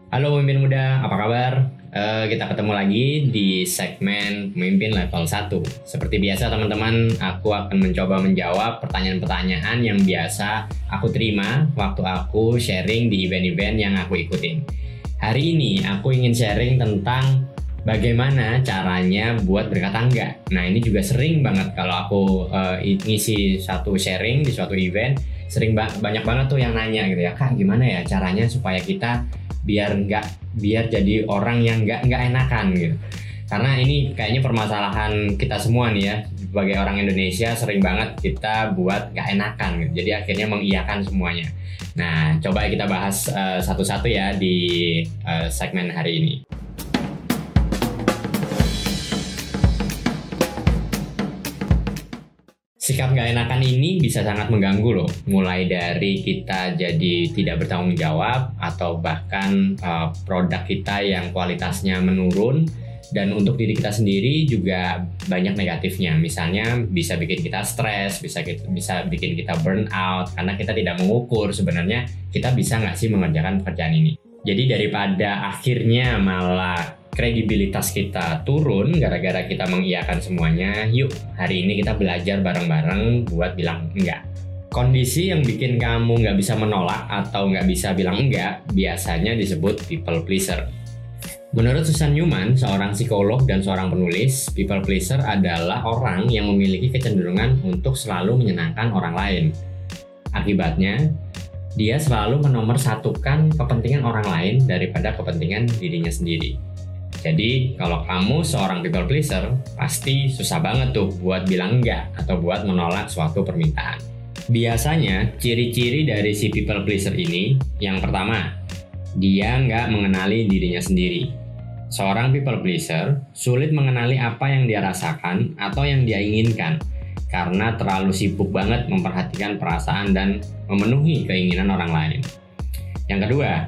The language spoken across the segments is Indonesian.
Halo pemimpin muda, apa kabar? Kita ketemu lagi di segmen Pemimpin Level 1. Seperti biasa teman-teman, aku akan mencoba menjawab pertanyaan-pertanyaan yang biasa aku terima waktu aku sharing di event-event yang aku ikutin. Hari ini aku ingin sharing tentang bagaimana caranya buat berkata enggak. Nah, ini juga sering banget kalau aku ngisi satu sharing di suatu event, banyak banget tuh yang nanya gitu ya, Kak, gimana ya caranya supaya kita biar jadi orang yang nggak enakan gitu. Karena ini kayaknya permasalahan kita semua nih ya, sebagai orang Indonesia sering banget kita buat nggak enakan gitu. Jadi akhirnya mengiyakan semuanya. Nah, coba kita bahas satu-satu ya di segmen hari ini. Sikap nggak enakan ini bisa sangat mengganggu loh, mulai dari kita jadi tidak bertanggung jawab atau bahkan produk kita yang kualitasnya menurun, dan untuk diri kita sendiri juga banyak negatifnya. Misalnya bisa bikin kita stres, bisa bikin kita burn out karena kita tidak mengukur sebenarnya kita bisa nggak sih mengerjakan pekerjaan ini. Jadi daripada akhirnya malah kredibilitas kita turun gara-gara kita mengiyakan semuanya, yuk hari ini kita belajar bareng-bareng buat bilang enggak. Kondisi yang bikin kamu nggak bisa menolak atau nggak bisa bilang enggak biasanya disebut people pleaser. Menurut Susan Newman, seorang psikolog dan seorang penulis, people pleaser adalah orang yang memiliki kecenderungan untuk selalu menyenangkan orang lain. Akibatnya, dia selalu menomorsatukan kepentingan orang lain daripada kepentingan dirinya sendiri. Jadi kalau kamu seorang people pleaser, pasti susah banget tuh buat bilang enggak atau buat menolak suatu permintaan. Biasanya ciri-ciri dari si people pleaser ini, yang pertama, dia nggak mengenali dirinya sendiri. Seorang people pleaser sulit mengenali apa yang dia rasakan atau yang dia inginkan karena terlalu sibuk banget memperhatikan perasaan dan memenuhi keinginan orang lain. Yang kedua,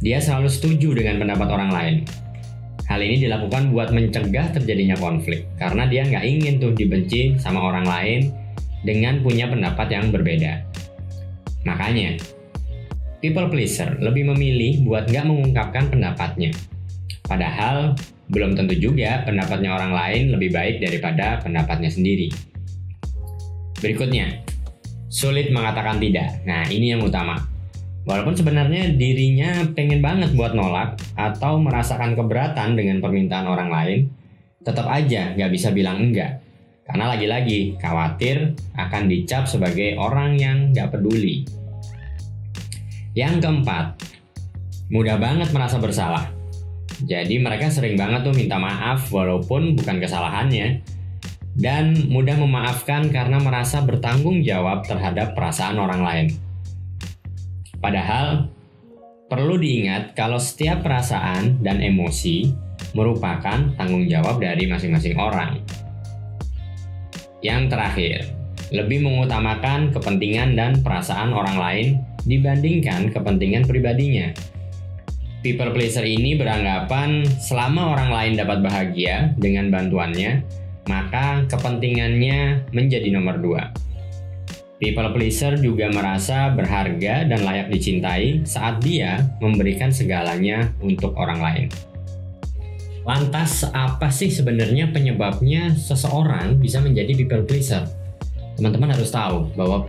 dia selalu setuju dengan pendapat orang lain. Hal ini dilakukan buat mencegah terjadinya konflik, karena dia nggak ingin tuh dibenci sama orang lain dengan punya pendapat yang berbeda. Makanya, people pleaser lebih memilih buat nggak mengungkapkan pendapatnya. Padahal, belum tentu juga pendapatnya orang lain lebih baik daripada pendapatnya sendiri. Berikutnya, sulit mengatakan tidak. Nah, ini yang utama. Walaupun sebenarnya dirinya pengen banget buat nolak atau merasakan keberatan dengan permintaan orang lain, tetap aja nggak bisa bilang enggak. Karena lagi-lagi khawatir akan dicap sebagai orang yang nggak peduli. Yang keempat, mudah banget merasa bersalah. Jadi mereka sering banget tuh minta maaf walaupun bukan kesalahannya. Dan mudah memaafkan karena merasa bertanggung jawab terhadap perasaan orang lain. Padahal, perlu diingat kalau setiap perasaan dan emosi merupakan tanggung jawab dari masing-masing orang. Yang terakhir, lebih mengutamakan kepentingan dan perasaan orang lain dibandingkan kepentingan pribadinya. People pleaser ini beranggapan selama orang lain dapat bahagia dengan bantuannya, maka kepentingannya menjadi nomor 2. People pleaser juga merasa berharga dan layak dicintai saat dia memberikan segalanya untuk orang lain. Lantas, apa sih sebenarnya penyebabnya seseorang bisa menjadi people pleaser? Teman-teman harus tahu bahwa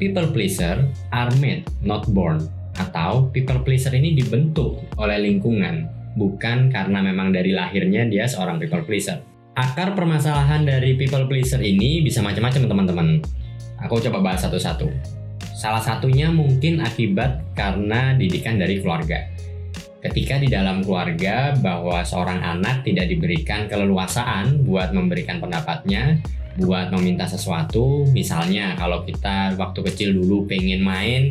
people pleaser are made, not born. Atau people pleaser ini dibentuk oleh lingkungan, bukan karena memang dari lahirnya dia seorang people pleaser. Akar permasalahan dari people pleaser ini bisa macam-macam teman-teman. Aku coba bahas satu-satu. Salah satunya mungkin akibat karena didikan dari keluarga. Ketika di dalam keluarga bahwa seorang anak tidak diberikan keleluasaan buat memberikan pendapatnya, buat meminta sesuatu. Misalnya kalau kita waktu kecil dulu pengen main,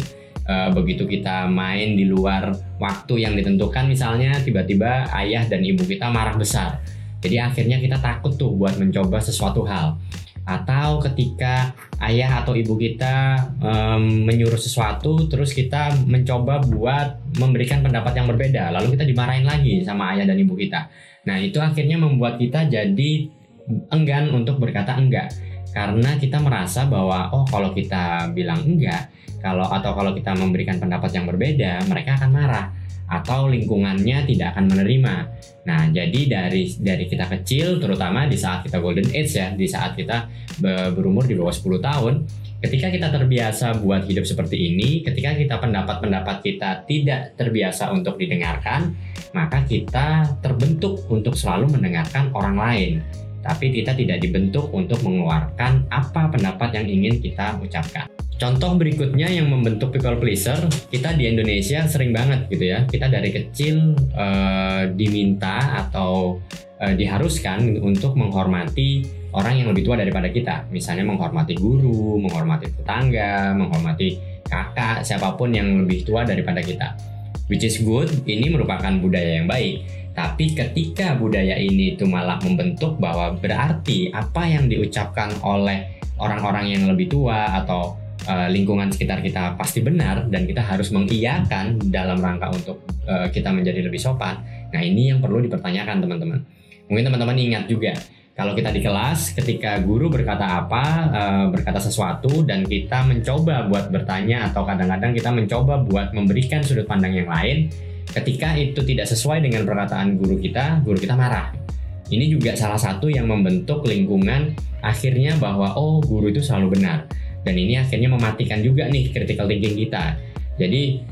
begitu kita main di luar waktu yang ditentukan misalnya, tiba-tiba ayah dan ibu kita marah besar. Jadi akhirnya kita takut tuh buat mencoba sesuatu hal. Atau ketika ayah atau ibu kita menyuruh sesuatu, terus kita mencoba buat memberikan pendapat yang berbeda, lalu kita dimarahin lagi sama ayah dan ibu kita. Nah, itu akhirnya membuat kita jadi enggan untuk berkata enggak, karena kita merasa bahwa kalau kita bilang enggak, kalau kita memberikan pendapat yang berbeda, mereka akan marah. atau lingkungannya tidak akan menerima. Nah, jadi dari kita kecil, terutama di saat kita golden age ya, di saat kita berumur di bawah 10 tahun, ketika kita terbiasa buat hidup seperti ini, ketika kita pendapat-pendapat kita tidak terbiasa untuk didengarkan, maka kita terbentuk untuk selalu mendengarkan orang lain. Tapi kita tidak dibentuk untuk mengeluarkan apa pendapat yang ingin kita ucapkan. Contoh berikutnya yang membentuk people pleaser, kita di Indonesia sering banget gitu ya. Kita dari kecil diminta atau diharuskan untuk menghormati orang yang lebih tua daripada kita. Misalnya menghormati guru, menghormati tetangga, menghormati kakak, siapapun yang lebih tua daripada kita. Which is good, ini merupakan budaya yang baik. Tapi ketika budaya ini itu malah membentuk bahwa berarti apa yang diucapkan oleh orang-orang yang lebih tua atau lingkungan sekitar kita pasti benar dan kita harus mengiyakan dalam rangka untuk kita menjadi lebih sopan. Nah, ini yang perlu dipertanyakan teman-teman. Mungkin teman-teman ingat juga kalau kita di kelas ketika guru berkata berkata sesuatu dan kita mencoba buat bertanya atau kadang-kadang kita mencoba buat memberikan sudut pandang yang lain, ketika itu tidak sesuai dengan perkataan guru kita marah. Ini juga salah satu yang membentuk lingkungan akhirnya bahwa guru itu selalu benar. Dan ini akhirnya mematikan juga nih critical thinking kita. Jadi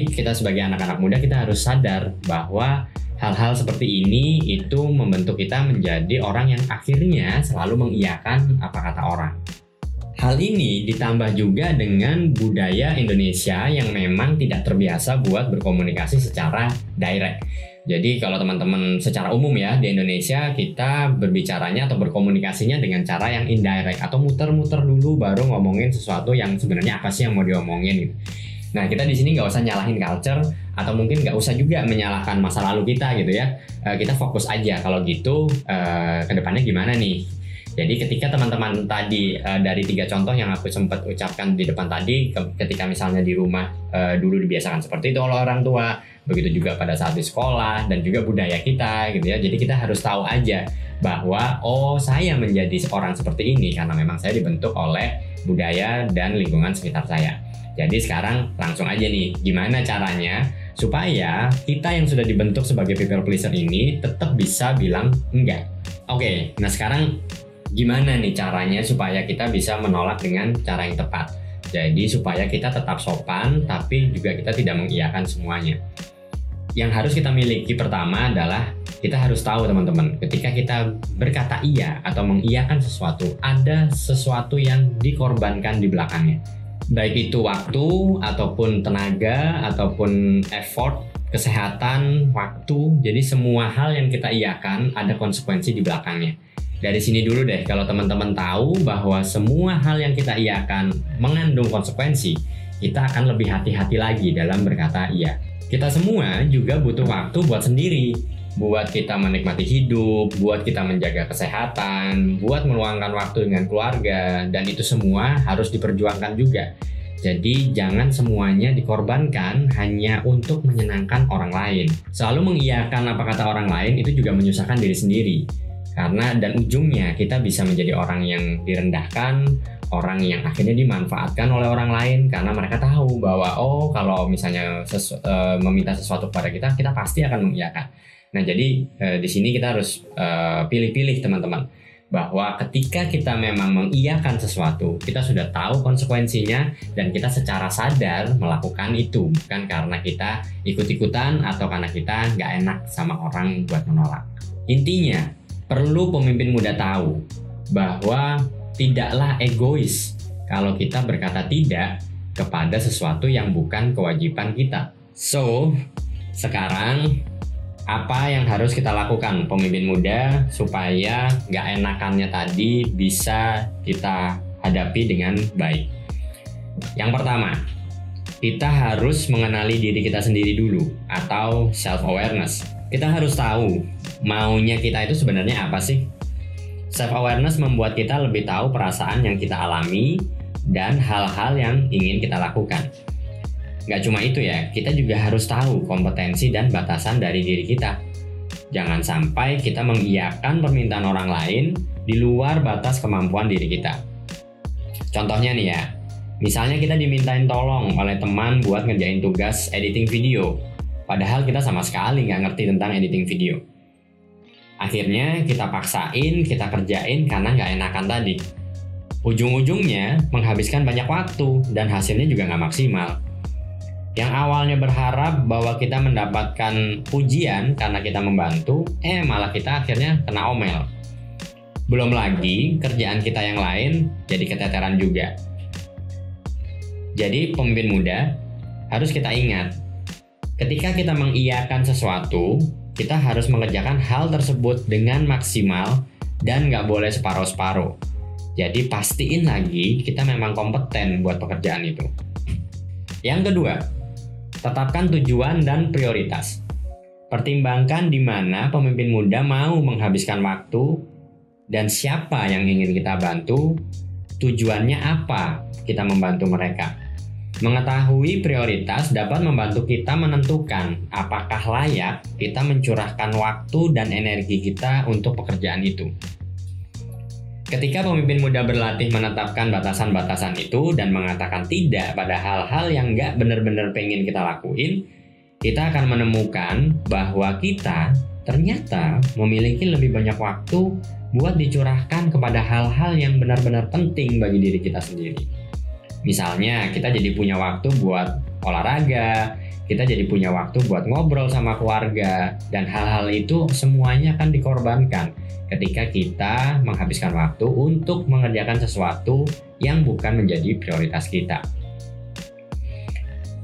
kita sebagai anak-anak muda kita harus sadar bahwa hal-hal seperti ini itu membentuk kita menjadi orang yang akhirnya selalu mengiyakan apa kata orang. Hal ini ditambah juga dengan budaya Indonesia yang memang tidak terbiasa buat berkomunikasi secara direct. Jadi kalau teman-teman secara umum ya di Indonesia kita berbicaranya atau berkomunikasinya dengan cara yang indirect atau muter-muter dulu baru ngomongin sesuatu yang sebenarnya apa sih yang mau diomongin gitu. Nah, kita di sini nggak usah nyalahin culture atau mungkin nggak usah juga menyalahkan masa lalu kita gitu ya. Kita fokus aja kalau gitu ke depannya gimana nih. Jadi ketika teman-teman tadi dari 3 contoh yang aku sempat ucapkan di depan tadi, ketika misalnya di rumah dulu dibiasakan seperti itu oleh orang tua, begitu juga pada saat di sekolah dan juga budaya kita gitu ya. Jadi kita harus tahu aja bahwa saya menjadi seorang seperti ini karena memang saya dibentuk oleh budaya dan lingkungan sekitar saya. Jadi sekarang langsung aja nih, gimana caranya supaya kita yang sudah dibentuk sebagai people pleaser ini tetap bisa bilang enggak. Oke, nah sekarang gimana nih caranya supaya kita bisa menolak dengan cara yang tepat. Jadi supaya kita tetap sopan tapi juga kita tidak mengiyakan semuanya. Yang harus kita miliki pertama adalah kita harus tahu teman-teman, ketika kita berkata iya atau mengiyakan sesuatu, ada sesuatu yang dikorbankan di belakangnya. Baik itu waktu, ataupun tenaga, ataupun effort, kesehatan, waktu. Jadi semua hal yang kita iyakan ada konsekuensi di belakangnya. Dari sini dulu deh, kalau teman-teman tahu bahwa semua hal yang kita iyakan mengandung konsekuensi, kita akan lebih hati-hati lagi dalam berkata iya. Kita semua juga butuh waktu buat sendiri, buat kita menikmati hidup, buat kita menjaga kesehatan, buat meluangkan waktu dengan keluarga, dan itu semua harus diperjuangkan juga. Jadi jangan semuanya dikorbankan hanya untuk menyenangkan orang lain. Selalu mengiyakan apa kata orang lain itu juga menyusahkan diri sendiri. Karena dan ujungnya kita bisa menjadi orang yang direndahkan, orang yang akhirnya dimanfaatkan oleh orang lain karena mereka tahu bahwa kalau misalnya meminta sesuatu kepada kita pasti akan mengiyakan. Nah, jadi di sini kita harus pilih-pilih teman-teman, bahwa ketika kita memang mengiyakan sesuatu, kita sudah tahu konsekuensinya dan kita secara sadar melakukan itu, bukan karena kita ikut-ikutan atau karena kita nggak enak sama orang buat menolak. Intinya, perlu pemimpin muda tahu bahwa tidaklah egois kalau kita berkata tidak kepada sesuatu yang bukan kewajiban kita. So, sekarang apa yang harus kita lakukan pemimpin muda supaya nggak enakannya tadi bisa kita hadapi dengan baik? Yang pertama, kita harus mengenali diri kita sendiri dulu atau self-awareness. Kita harus tahu maunya kita itu sebenarnya apa sih? Self-awareness membuat kita lebih tahu perasaan yang kita alami dan hal-hal yang ingin kita lakukan. Gak cuma itu ya, kita juga harus tahu kompetensi dan batasan dari diri kita. Jangan sampai kita mengiyakan permintaan orang lain di luar batas kemampuan diri kita. Contohnya nih ya, misalnya kita dimintain tolong oleh teman buat ngerjain tugas editing video. Padahal kita sama sekali nggak ngerti tentang editing video. Akhirnya kita paksain, kita kerjain karena nggak enakan tadi. Ujung-ujungnya menghabiskan banyak waktu dan hasilnya juga nggak maksimal. Yang awalnya berharap bahwa kita mendapatkan pujian karena kita membantu, malah kita akhirnya kena omel. Belum lagi kerjaan kita yang lain jadi keteteran juga. Jadi pemimpin muda harus kita ingat, ketika kita mengiyakan sesuatu, kita harus mengerjakan hal tersebut dengan maksimal dan nggak boleh separuh-separuh. Jadi pastiin lagi kita memang kompeten buat pekerjaan itu. Yang kedua, tetapkan tujuan dan prioritas. Pertimbangkan di mana pemimpin muda mau menghabiskan waktu dan siapa yang ingin kita bantu, tujuannya apa kita membantu mereka. Mengetahui prioritas dapat membantu kita menentukan apakah layak kita mencurahkan waktu dan energi kita untuk pekerjaan itu. Ketika pemimpin muda berlatih menetapkan batasan-batasan itu dan mengatakan tidak pada hal-hal yang nggak benar-benar pengen kita lakuin, kita akan menemukan bahwa kita ternyata memiliki lebih banyak waktu buat dicurahkan kepada hal-hal yang benar-benar penting bagi diri kita sendiri. Misalnya kita jadi punya waktu buat olahraga, kita jadi punya waktu buat ngobrol sama keluarga, dan hal-hal itu semuanya akan dikorbankan ketika kita menghabiskan waktu untuk mengerjakan sesuatu yang bukan menjadi prioritas kita.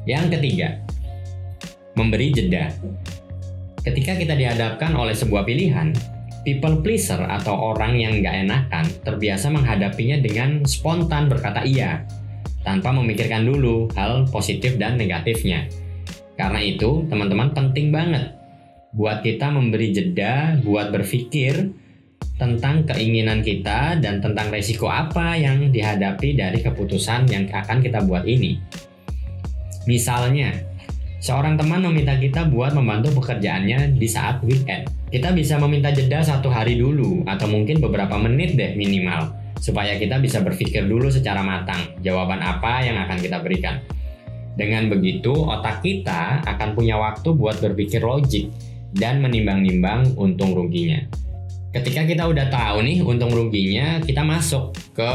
Yang ketiga, memberi jeda. Ketika kita dihadapkan oleh sebuah pilihan, people pleaser atau orang yang gak enakan terbiasa menghadapinya dengan spontan berkata iya, tanpa memikirkan dulu hal positif dan negatifnya. Karena itu, teman-teman, penting banget buat kita memberi jeda, buat berpikir tentang keinginan kita dan tentang resiko apa yang dihadapi dari keputusan yang akan kita buat ini. Misalnya, seorang teman meminta kita buat membantu pekerjaannya di saat weekend. Kita bisa meminta jeda 1 hari dulu, atau mungkin beberapa menit deh minimal, supaya kita bisa berpikir dulu secara matang jawaban apa yang akan kita berikan. Dengan begitu, otak kita akan punya waktu buat berpikir logik dan menimbang-nimbang untung ruginya. Ketika kita udah tahu nih untung ruginya, kita masuk ke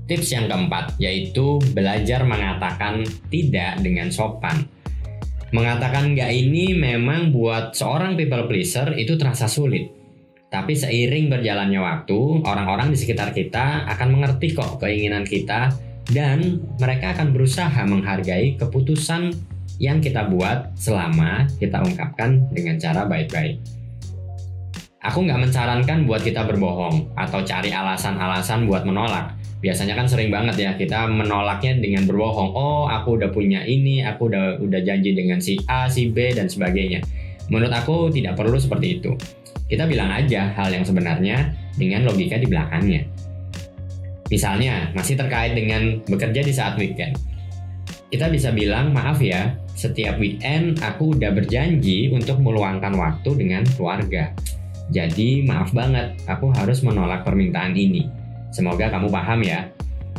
tips yang keempat, yaitu belajar mengatakan tidak dengan sopan. Mengatakan enggak ini memang buat seorang people pleaser itu terasa sulit. Tapi seiring berjalannya waktu, orang-orang di sekitar kita akan mengerti kok keinginan kita dan mereka akan berusaha menghargai keputusan yang kita buat selama kita ungkapkan dengan cara baik-baik. Aku nggak mensarankan buat kita berbohong atau cari alasan-alasan buat menolak. Biasanya kan sering banget ya kita menolaknya dengan berbohong. Oh, aku udah punya ini, aku udah janji dengan si A, si B, dan sebagainya. Menurut aku tidak perlu seperti itu. Kita bilang aja hal yang sebenarnya dengan logika di belakangnya. Misalnya, masih terkait dengan bekerja di saat weekend. Kita bisa bilang, maaf ya, setiap weekend aku udah berjanji untuk meluangkan waktu dengan keluarga. Jadi maaf banget, aku harus menolak permintaan ini. Semoga kamu paham ya.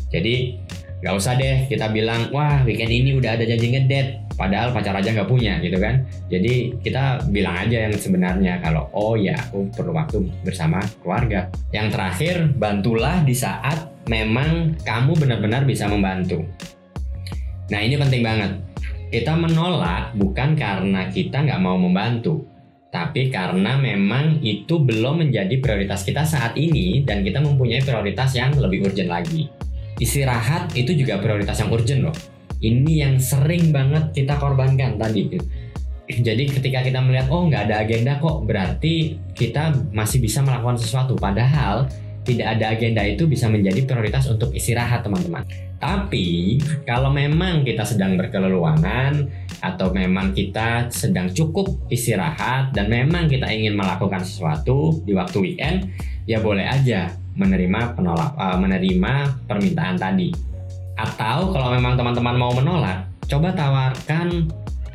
Jadi gak usah deh kita bilang, wah weekend ini udah ada janji ngedate, padahal pacar aja gak punya gitu kan. Jadi kita bilang aja yang sebenarnya kalau oh ya aku perlu waktu bersama keluarga. Yang terakhir, bantulah di saat memang kamu benar-benar bisa membantu. Nah ini penting banget. Kita menolak bukan karena kita gak mau membantu, tapi karena memang itu belum menjadi prioritas kita saat ini dan kita mempunyai prioritas yang lebih urgent lagi. Istirahat itu juga prioritas yang urgent loh. Ini yang sering banget kita korbankan tadi. Jadi ketika kita melihat oh nggak ada agenda kok, berarti kita masih bisa melakukan sesuatu. Padahal tidak ada agenda itu bisa menjadi prioritas untuk istirahat teman-teman. Tapi kalau memang kita sedang berkeleluangan atau memang kita sedang cukup istirahat dan memang kita ingin melakukan sesuatu di waktu weekend, ya boleh aja menerima permintaan tadi. Atau kalau memang teman-teman mau menolak, coba tawarkan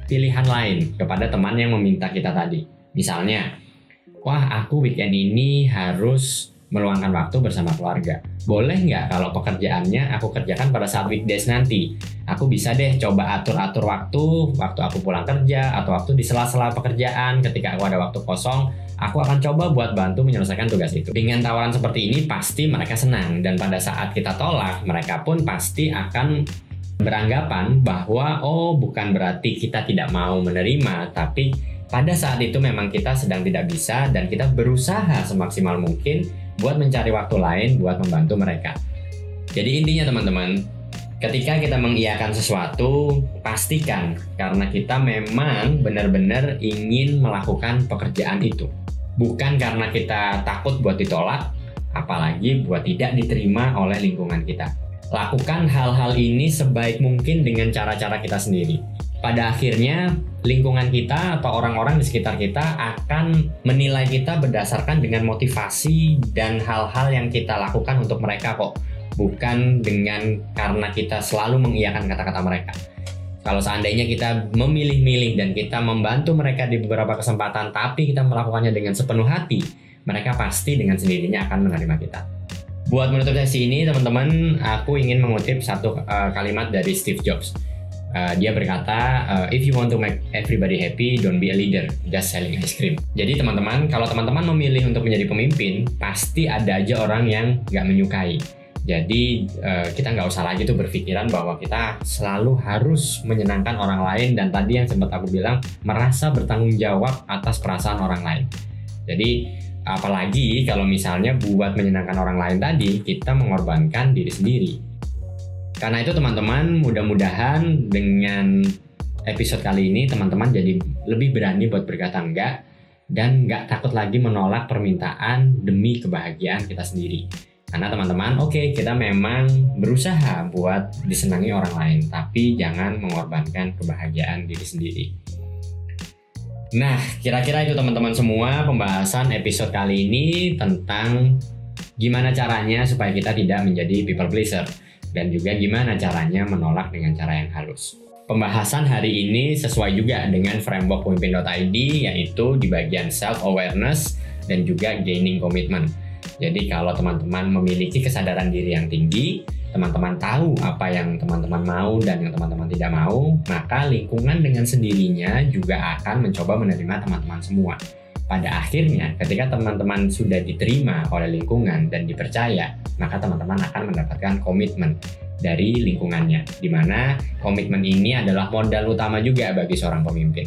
pilihan lain kepada teman yang meminta kita tadi. Misalnya, wah aku weekend ini harus meluangkan waktu bersama keluarga. Boleh nggak kalau pekerjaannya aku kerjakan pada saat weekdays nanti? Aku bisa deh coba atur-atur waktu aku pulang kerja atau waktu di sela-sela pekerjaan ketika aku ada waktu kosong, aku akan coba buat bantu menyelesaikan tugas itu. Dengan tawaran seperti ini pasti mereka senang, dan pada saat kita tolak, mereka pun pasti akan beranggapan bahwa bukan berarti kita tidak mau menerima, tapi pada saat itu memang kita sedang tidak bisa dan kita berusaha semaksimal mungkin buat mencari waktu lain buat membantu mereka. Jadi intinya teman-teman, ketika kita mengiyakan sesuatu, pastikan karena kita memang benar-benar ingin melakukan pekerjaan itu. Bukan karena kita takut buat ditolak, apalagi buat tidak diterima oleh lingkungan kita. Lakukan hal-hal ini sebaik mungkin dengan cara-cara kita sendiri. Pada akhirnya, lingkungan kita atau orang-orang di sekitar kita akan menilai kita berdasarkan dengan motivasi dan hal-hal yang kita lakukan untuk mereka kok. Bukan dengan karena kita selalu mengiyakan kata-kata mereka. Kalau seandainya kita memilih-milih dan kita membantu mereka di beberapa kesempatan, tapi kita melakukannya dengan sepenuh hati, mereka pasti dengan sendirinya akan menerima kita. Buat menutup sesi ini, teman-teman, aku ingin mengutip satu kalimat dari Steve Jobs. Dia berkata, if you want to make everybody happy, don't be a leader, just selling ice cream. Jadi teman-teman, kalau teman-teman memilih untuk menjadi pemimpin, pasti ada aja orang yang nggak menyukai. Jadi kita nggak usah lagi tuh berpikiran bahwa kita selalu harus menyenangkan orang lain, dan tadi yang sempat aku bilang, merasa bertanggung jawab atas perasaan orang lain. Jadi apalagi kalau misalnya buat menyenangkan orang lain tadi, kita mengorbankan diri sendiri. Karena itu teman-teman, mudah-mudahan dengan episode kali ini teman-teman jadi lebih berani buat berkata enggak, dan nggak takut lagi menolak permintaan demi kebahagiaan kita sendiri. Karena teman-teman, oke, kita memang berusaha buat disenangi orang lain, tapi jangan mengorbankan kebahagiaan diri sendiri. Nah, kira-kira itu teman-teman semua pembahasan episode kali ini tentang gimana caranya supaya kita tidak menjadi people pleaser, dan juga gimana caranya menolak dengan cara yang halus. Pembahasan hari ini sesuai juga dengan framework pemimpin.id, yaitu di bagian self-awareness dan juga gaining commitment. Jadi kalau teman-teman memiliki kesadaran diri yang tinggi, teman-teman tahu apa yang teman-teman mau dan yang teman-teman tidak mau, maka lingkungan dengan sendirinya juga akan mencoba menerima teman-teman semua. Pada akhirnya, ketika teman-teman sudah diterima oleh lingkungan dan dipercaya, maka teman-teman akan mendapatkan komitmen dari lingkungannya, di mana komitmen ini adalah modal utama juga bagi seorang pemimpin.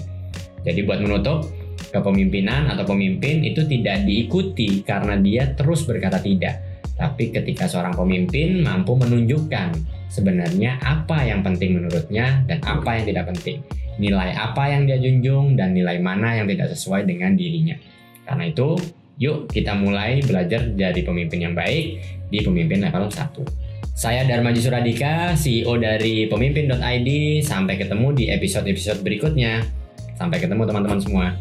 Jadi buat menutup, kepemimpinan atau pemimpin itu tidak diikuti karena dia terus berkata tidak, tapi ketika seorang pemimpin mampu menunjukkan sebenarnya apa yang penting menurutnya dan apa yang tidak penting, nilai apa yang dia junjung dan nilai mana yang tidak sesuai dengan dirinya. Karena itu, yuk kita mulai belajar jadi pemimpin yang baik di pemimpin level 1. Saya Darmaji Suradika, CEO dari pemimpin.id. Sampai ketemu di episode-episode berikutnya. Sampai ketemu teman-teman semua.